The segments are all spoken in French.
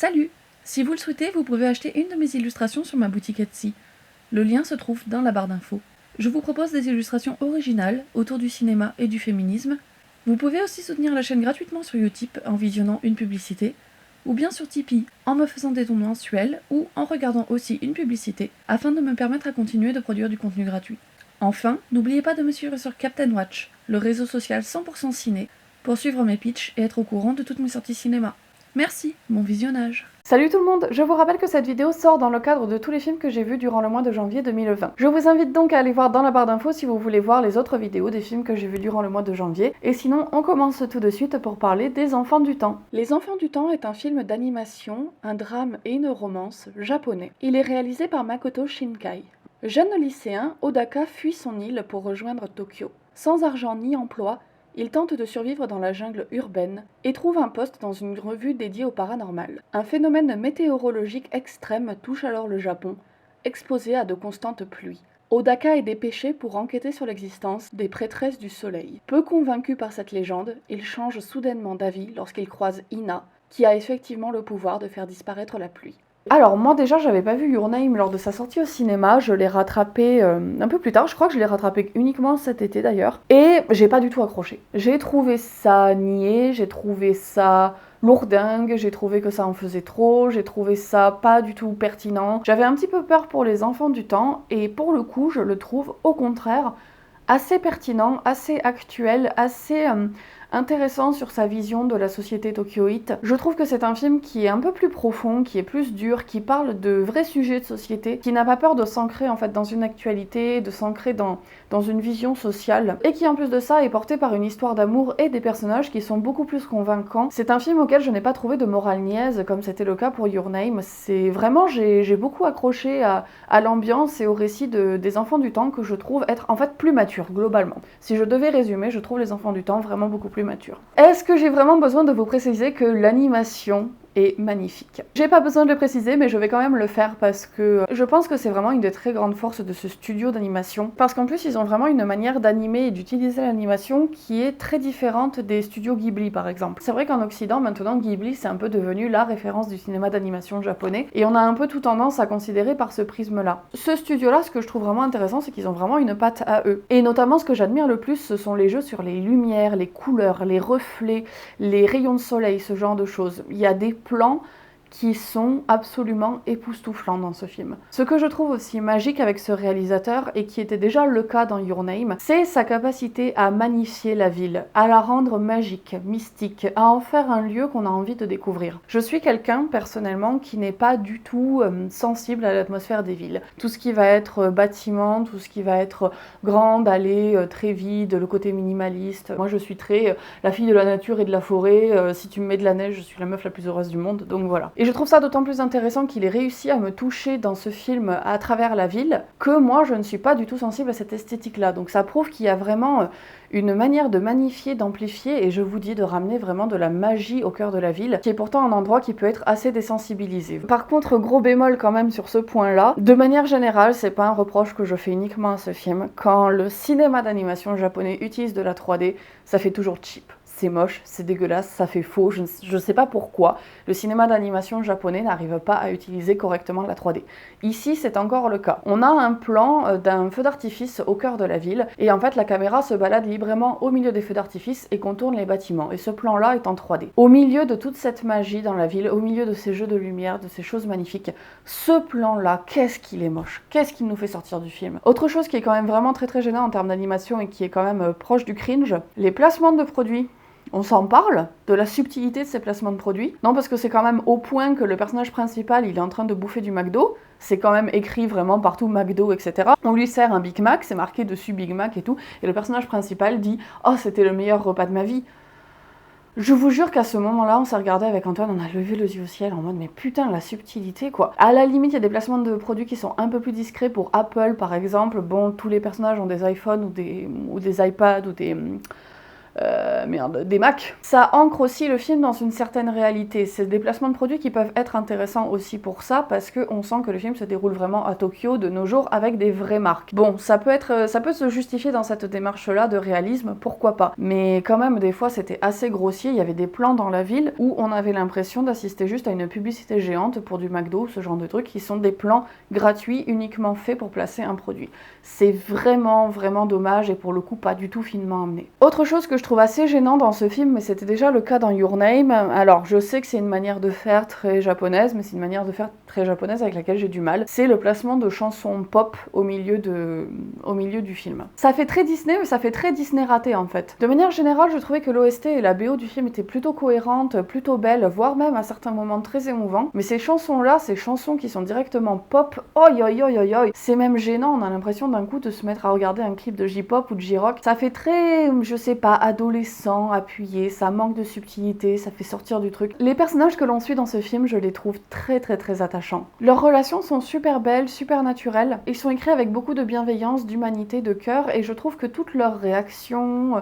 Salut! Si vous le souhaitez, vous pouvez acheter une de mes illustrations sur ma boutique Etsy. Le lien se trouve dans la barre d'infos. Je vous propose des illustrations originales autour du cinéma et du féminisme. Vous pouvez aussi soutenir la chaîne gratuitement sur Utip en visionnant une publicité, ou bien sur Tipeee en me faisant des dons mensuels ou en regardant aussi une publicité afin de me permettre à continuer de produire du contenu gratuit. Enfin, n'oubliez pas de me suivre sur Captain Watch, le réseau social 100% ciné, pour suivre mes pitchs et être au courant de toutes mes sorties cinéma. Merci, bon visionnage. Salut tout le monde, je vous rappelle que cette vidéo sort dans le cadre de tous les films que j'ai vus durant le mois de janvier 2020. Je vous invite donc à aller voir dans la barre d'infos si vous voulez voir les autres vidéos des films que j'ai vus durant le mois de janvier. Et sinon, on commence tout de suite pour parler des Enfants du Temps. Les Enfants du Temps est un film d'animation, un drame et une romance japonais. Il est réalisé par Makoto Shinkai. Jeune lycéen, Odaka fuit son île pour rejoindre Tokyo. Sans argent ni emploi, il tente de survivre dans la jungle urbaine et trouve un poste dans une revue dédiée au paranormal. Un phénomène météorologique extrême touche alors le Japon, exposé à de constantes pluies. Odaka est dépêché pour enquêter sur l'existence des prêtresses du soleil. Peu convaincu par cette légende, il change soudainement d'avis lorsqu'il croise Ina, qui a effectivement le pouvoir de faire disparaître la pluie. Alors moi déjà j'avais pas vu Your Name lors de sa sortie au cinéma, je l'ai rattrapé un peu plus tard, je crois que je l'ai rattrapé uniquement cet été d'ailleurs, et j'ai pas du tout accroché. J'ai trouvé ça niais, j'ai trouvé ça lourdingue, j'ai trouvé que ça en faisait trop, j'ai trouvé ça pas du tout pertinent. J'avais un petit peu peur pour les Enfants du Temps, et pour le coup je le trouve au contraire assez pertinent, assez actuel, assez intéressant sur sa vision de la société tokyoïte. Je trouve que c'est un film qui est un peu plus profond, qui est plus dur, qui parle de vrais sujets de société, qui n'a pas peur de s'ancrer en fait dans une actualité, de s'ancrer dans une vision sociale, et qui en plus de ça est porté par une histoire d'amour et des personnages qui sont beaucoup plus convaincants. C'est un film auquel je n'ai pas trouvé de morale niaise comme c'était le cas pour Your Name. C'est vraiment, j'ai beaucoup accroché à l'ambiance et au récit des Enfants du Temps que je trouve être en fait plus mature globalement. Si je devais résumer, je trouve les Enfants du Temps vraiment beaucoup plus mature. Est-ce que j'ai vraiment besoin de vous préciser que l'animation est magnifique? J'ai pas besoin de le préciser, mais je vais quand même le faire parce que je pense que c'est vraiment une des très grandes forces de ce studio d'animation. Parce qu'en plus, ils ont vraiment une manière d'animer et d'utiliser l'animation qui est très différente des studios Ghibli, par exemple. C'est vrai qu'en Occident, maintenant, Ghibli, c'est un peu devenu la référence du cinéma d'animation japonais, et on a un peu tout tendance à considérer par ce prisme-là. Ce studio-là, ce que je trouve vraiment intéressant, c'est qu'ils ont vraiment une patte à eux. Et notamment, ce que j'admire le plus, ce sont les jeux sur les lumières, les couleurs, les reflets, les rayons de soleil, ce genre de choses. Il y a des plans qui sont absolument époustouflants dans ce film. Ce que je trouve aussi magique avec ce réalisateur, et qui était déjà le cas dans Your Name, c'est sa capacité à magnifier la ville, à la rendre magique, mystique, à en faire un lieu qu'on a envie de découvrir. Je suis quelqu'un, personnellement, qui n'est pas du tout sensible à l'atmosphère des villes. Tout ce qui va être bâtiment, tout ce qui va être grande allée, très vide, le côté minimaliste. Moi, je suis très la fille de la nature et de la forêt. Si tu me mets de la neige, je suis la meuf la plus heureuse du monde, donc voilà. Et je trouve ça d'autant plus intéressant qu'il ait réussi à me toucher dans ce film à travers la ville, que moi je ne suis pas du tout sensible à cette esthétique-là. Donc ça prouve qu'il y a vraiment une manière de magnifier, d'amplifier, et je vous dis de ramener vraiment de la magie au cœur de la ville, qui est pourtant un endroit qui peut être assez désensibilisé. Par contre, gros bémol quand même sur ce point-là, de manière générale, c'est pas un reproche que je fais uniquement à ce film, quand le cinéma d'animation japonais utilise de la 3D, ça fait toujours cheap. C'est moche, c'est dégueulasse, ça fait faux, je sais pas pourquoi le cinéma d'animation japonais n'arrive pas à utiliser correctement la 3D. Ici, c'est encore le cas. On a un plan d'un feu d'artifice au cœur de la ville, et en fait la caméra se balade librement au milieu des feux d'artifice et contourne les bâtiments, et ce plan-là est en 3D. Au milieu de toute cette magie dans la ville, au milieu de ces jeux de lumière, de ces choses magnifiques, ce plan-là, qu'est-ce qu'il est moche, qu'est-ce qu'il nous fait sortir du film. Autre chose qui est quand même vraiment très très gênant en termes d'animation et qui est quand même proche du cringe, les placements de produits. On s'en parle de la subtilité de ces placements de produits. Non, parce que c'est quand même au point que le personnage principal, il est en train de bouffer du McDo. C'est quand même écrit vraiment partout McDo, etc. On lui sert un Big Mac, c'est marqué dessus Big Mac et tout. Et le personnage principal dit « Oh, c'était le meilleur repas de ma vie ». Je vous jure qu'à ce moment-là, on s'est regardé avec Antoine, on a levé les yeux au ciel en mode mais putain, la subtilité quoi. À la limite, il y a des placements de produits qui sont un peu plus discrets pour Apple par exemple. Bon, tous les personnages ont des iPhones ou des iPads ou des des Macs. Ça ancre aussi le film dans une certaine réalité. C'est des placements de produits qui peuvent être intéressants aussi pour ça, parce qu'on sent que le film se déroule vraiment à Tokyo de nos jours avec des vraies marques. Bon, ça peut se justifier dans cette démarche-là de réalisme, pourquoi pas. Mais quand même, des fois, c'était assez grossier. Il y avait des plans dans la ville où on avait l'impression d'assister juste à une publicité géante pour du McDo, ce genre de trucs, qui sont des plans gratuits uniquement faits pour placer un produit. C'est vraiment, vraiment dommage et pour le coup, pas du tout finement amené. Autre chose que je trouve assez gênant dans ce film, mais c'était déjà le cas dans Your Name, alors je sais que c'est une manière de faire très japonaise, mais c'est une manière de faire très japonaise avec laquelle j'ai du mal, c'est le placement de chansons pop au milieu du film. Ça fait très Disney, mais ça fait très Disney raté en fait. De manière générale, je trouvais que l'OST et la BO du film étaient plutôt cohérentes, plutôt belles, voire même à certains moments très émouvants, mais ces chansons-là, ces chansons qui sont directement pop, oi oi oi oi oi, c'est même gênant, on a l'impression d'un coup de se mettre à regarder un clip de J-pop ou de J-rock, ça fait très, je sais pas, adolescent, appuyé, ça manque de subtilité, ça fait sortir du truc. Les personnages que l'on suit dans ce film, je les trouve très très très attachants. Leurs relations sont super belles, super naturelles, ils sont écrits avec beaucoup de bienveillance, d'humanité, de cœur, et je trouve que toutes leurs réactions,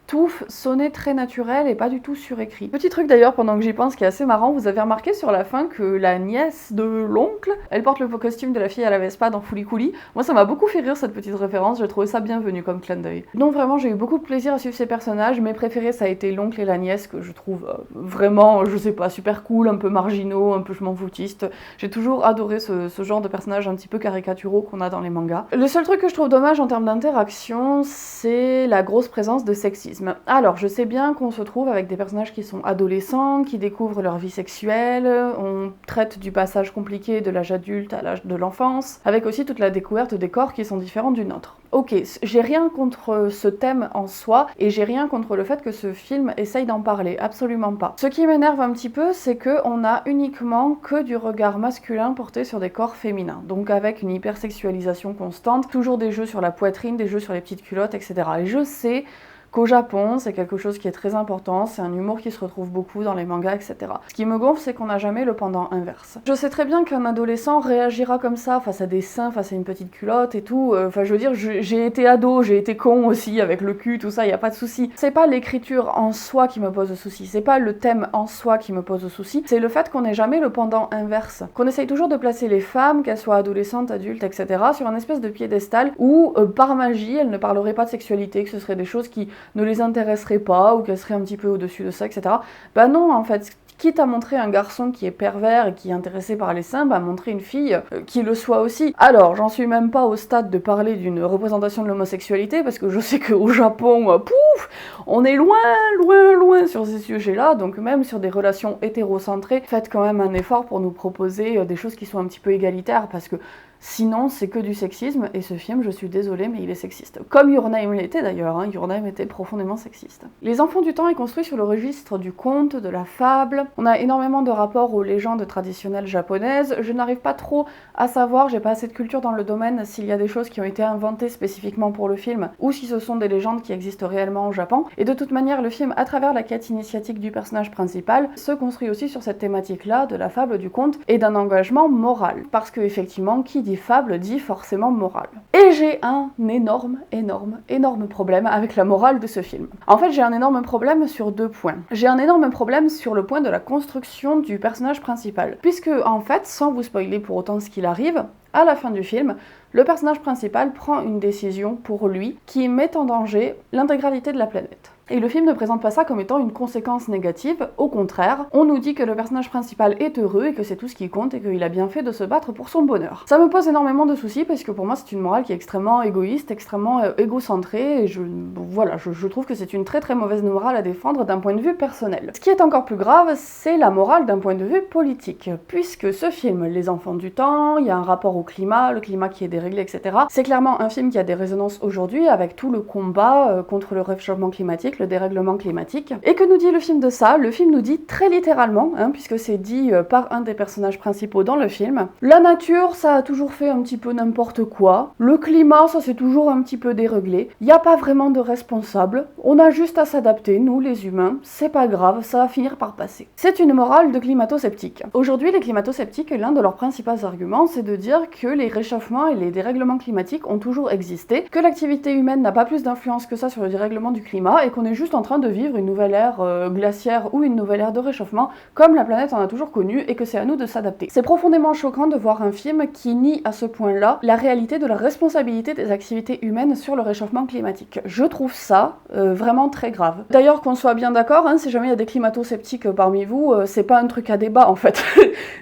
tout sonnait très naturel et pas du tout surécrit. Petit truc d'ailleurs, pendant que j'y pense, qui est assez marrant, vous avez remarqué sur la fin que la nièce de l'oncle, elle porte le costume de la fille à la Vespa dans Fooly Cooly. Moi ça m'a beaucoup fait rire cette petite référence, j'ai trouvé ça bienvenu comme clin d'œil. Donc vraiment j'ai eu beaucoup de plaisir à suivre ces personnages, mes préférés ça a été l'oncle et la nièce que je trouve vraiment, je sais pas, super cool, un peu marginaux, un peu je m'en foutiste. J'ai toujours adoré ce genre de personnages un petit peu caricaturaux qu'on a dans les mangas. Le seul truc que je trouve dommage en termes d'interaction, c'est la grosse présence de sexisme. Alors, je sais bien qu'on se trouve avec des personnages qui sont adolescents, qui découvrent leur vie sexuelle, on traite du passage compliqué de l'âge adulte à l'âge de l'enfance, avec aussi toute la découverte des corps qui sont différents du nôtre. Ok, j'ai rien contre ce thème en soi, et j'ai rien contre le fait que ce film essaye d'en parler, absolument pas. Ce qui m'énerve un petit peu, c'est qu'on a uniquement que du regard masculin porté sur des corps féminins, donc avec une hypersexualisation constante, toujours des jeux sur la poitrine, des jeux sur les petites culottes, etc. Et je sais qu'au Japon, c'est quelque chose qui est très important, c'est un humour qui se retrouve beaucoup dans les mangas, etc. Ce qui me gonfle, c'est qu'on n'a jamais le pendant inverse. Je sais très bien qu'un adolescent réagira comme ça face à des seins, face à une petite culotte et tout. Enfin, je veux dire, j'ai été ado, j'ai été con aussi avec le cul, tout ça, y a pas de souci. C'est pas l'écriture en soi qui me pose souci, c'est pas le thème en soi qui me pose souci, c'est le fait qu'on n'ait jamais le pendant inverse. Qu'on essaye toujours de placer les femmes, qu'elles soient adolescentes, adultes, etc., sur un espèce de piédestal où, par magie, elles ne parleraient pas de sexualité, que ce seraient des choses qui ne les intéresseraient pas ou qu'elles seraient un petit peu au-dessus de ça, etc. Bah non, en fait, quitte à montrer un garçon qui est pervers et qui est intéressé par les seins, bah montrer une fille qui le soit aussi. Alors, j'en suis même pas au stade de parler d'une représentation de l'homosexualité, parce que je sais qu'au Japon, pouf, on est loin sur ces sujets-là, donc même sur des relations hétérocentrées, faites quand même un effort pour nous proposer des choses qui sont un petit peu égalitaires, parce que sinon, c'est que du sexisme, et ce film, je suis désolée, mais il est sexiste. Comme Your Name l'était d'ailleurs, hein, Your Name était profondément sexiste. Les Enfants du Temps est construit sur le registre du conte, de la fable. On a énormément de rapports aux légendes traditionnelles japonaises. Je n'arrive pas trop à savoir, j'ai pas assez de culture dans le domaine, s'il y a des choses qui ont été inventées spécifiquement pour le film, ou si ce sont des légendes qui existent réellement au Japon. Et de toute manière, le film, à travers la quête initiatique du personnage principal, se construit aussi sur cette thématique-là, de la fable, du conte, et d'un engagement moral. Parce que, effectivement, qui dit fable dit forcément morale. Et j'ai un énorme problème avec la morale de ce film. En fait, j'ai un énorme problème sur deux points. J'ai un énorme problème sur le point de la construction du personnage principal. Puisque, en fait, sans vous spoiler pour autant ce qu'il arrive, à la fin du film, le personnage principal prend une décision pour lui qui met en danger l'intégralité de la planète. Et le film ne présente pas ça comme étant une conséquence négative, au contraire, on nous dit que le personnage principal est heureux et que c'est tout ce qui compte et qu'il a bien fait de se battre pour son bonheur. Ça me pose énormément de soucis parce que pour moi c'est une morale qui est extrêmement égoïste, extrêmement égocentrée et je trouve que c'est une très mauvaise morale à défendre d'un point de vue personnel. Ce qui est encore plus grave, c'est la morale d'un point de vue politique, puisque ce film, Les Enfants du Temps, il y a un rapport au climat, le climat qui est déréglé, etc. C'est clairement un film qui a des résonances aujourd'hui avec tout le combat contre le réchauffement climatique, le dérèglement climatique. Et que nous dit le film de ça? Le film nous dit très littéralement, puisque c'est dit par un des personnages principaux dans le film, la nature, ça a toujours fait un petit peu n'importe quoi, le climat, ça s'est toujours un petit peu déréglé, il n'y a pas vraiment de responsable, on a juste à s'adapter, nous les humains, c'est pas grave, ça va finir par passer. C'est une morale de climato-sceptiques. Aujourd'hui, les climato-sceptiques, l'un de leurs principaux arguments, c'est de dire que les réchauffements et les dérèglements climatiques ont toujours existé, que l'activité humaine n'a pas plus d'influence que ça sur le dérèglement du climat, et qu'on on est juste en train de vivre une nouvelle ère glaciaire ou une nouvelle ère de réchauffement, comme la planète en a toujours connu, et que c'est à nous de s'adapter. C'est profondément choquant de voir un film qui nie à ce point-là la réalité de la responsabilité des activités humaines sur le réchauffement climatique. Je trouve ça vraiment très grave. D'ailleurs, qu'on soit bien d'accord, hein, si jamais il y a des climato-sceptiques parmi vous, c'est pas un truc à débat en fait.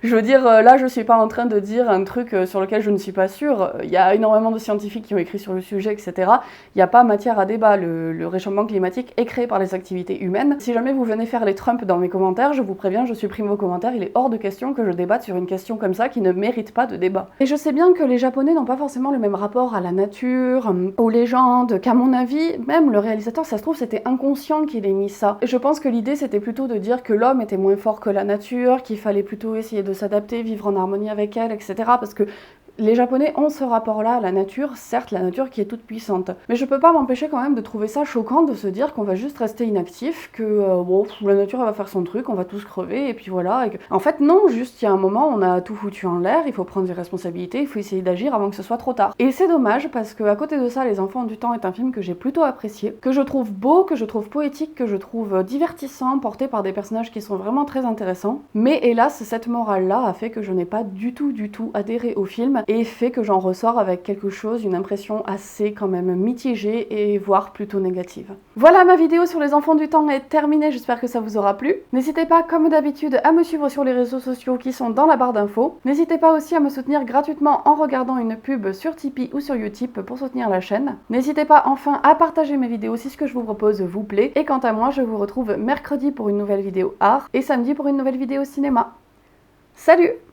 Je veux dire, là je suis pas en train de dire un truc sur lequel je ne suis pas sûre. Il y a énormément de scientifiques qui ont écrit sur le sujet, etc. Il n'y a pas matière à débat. Le réchauffement climatique est créé par les activités humaines. Si jamais vous venez faire les Trump dans mes commentaires, je vous préviens, je supprime vos commentaires. Il est hors de question que je débatte sur une question comme ça qui ne mérite pas de débat. Et je sais bien que les Japonais n'ont pas forcément le même rapport à la nature, aux légendes, qu'à mon avis, même le réalisateur, ça se trouve, c'était inconscient qu'il ait mis ça. Et je pense que l'idée, c'était plutôt de dire que l'homme était moins fort que la nature, qu'il fallait plutôt essayer de s'adapter, vivre en harmonie avec elle, etc. Parce que les Japonais ont ce rapport-là à la nature, certes la nature qui est toute puissante. Mais je peux pas m'empêcher quand même de trouver ça choquant de se dire qu'on va juste rester inactif, que bon, la nature elle va faire son truc, on va tous crever, et puis voilà. En fait non, juste il y a un moment, on a tout foutu en l'air, il faut prendre des responsabilités, il faut essayer d'agir avant que ce soit trop tard. Et c'est dommage parce que à côté de ça, Les Enfants du Temps est un film que j'ai plutôt apprécié, que je trouve beau, que je trouve poétique, que je trouve divertissant, porté par des personnages qui sont vraiment très intéressants. Mais hélas, cette morale-là a fait que je n'ai pas du tout adhéré au film, et fait que j'en ressors avec quelque chose, une impression assez quand même mitigée et voire plutôt négative. Voilà, ma vidéo sur Les Enfants du Temps est terminée, j'espère que ça vous aura plu. N'hésitez pas comme d'habitude à me suivre sur les réseaux sociaux qui sont dans la barre d'infos. N'hésitez pas aussi à me soutenir gratuitement en regardant une pub sur Tipeee ou sur Utip pour soutenir la chaîne. N'hésitez pas enfin à partager mes vidéos si ce que je vous propose vous plaît. Et quant à moi, je vous retrouve mercredi pour une nouvelle vidéo art et samedi pour une nouvelle vidéo cinéma. Salut!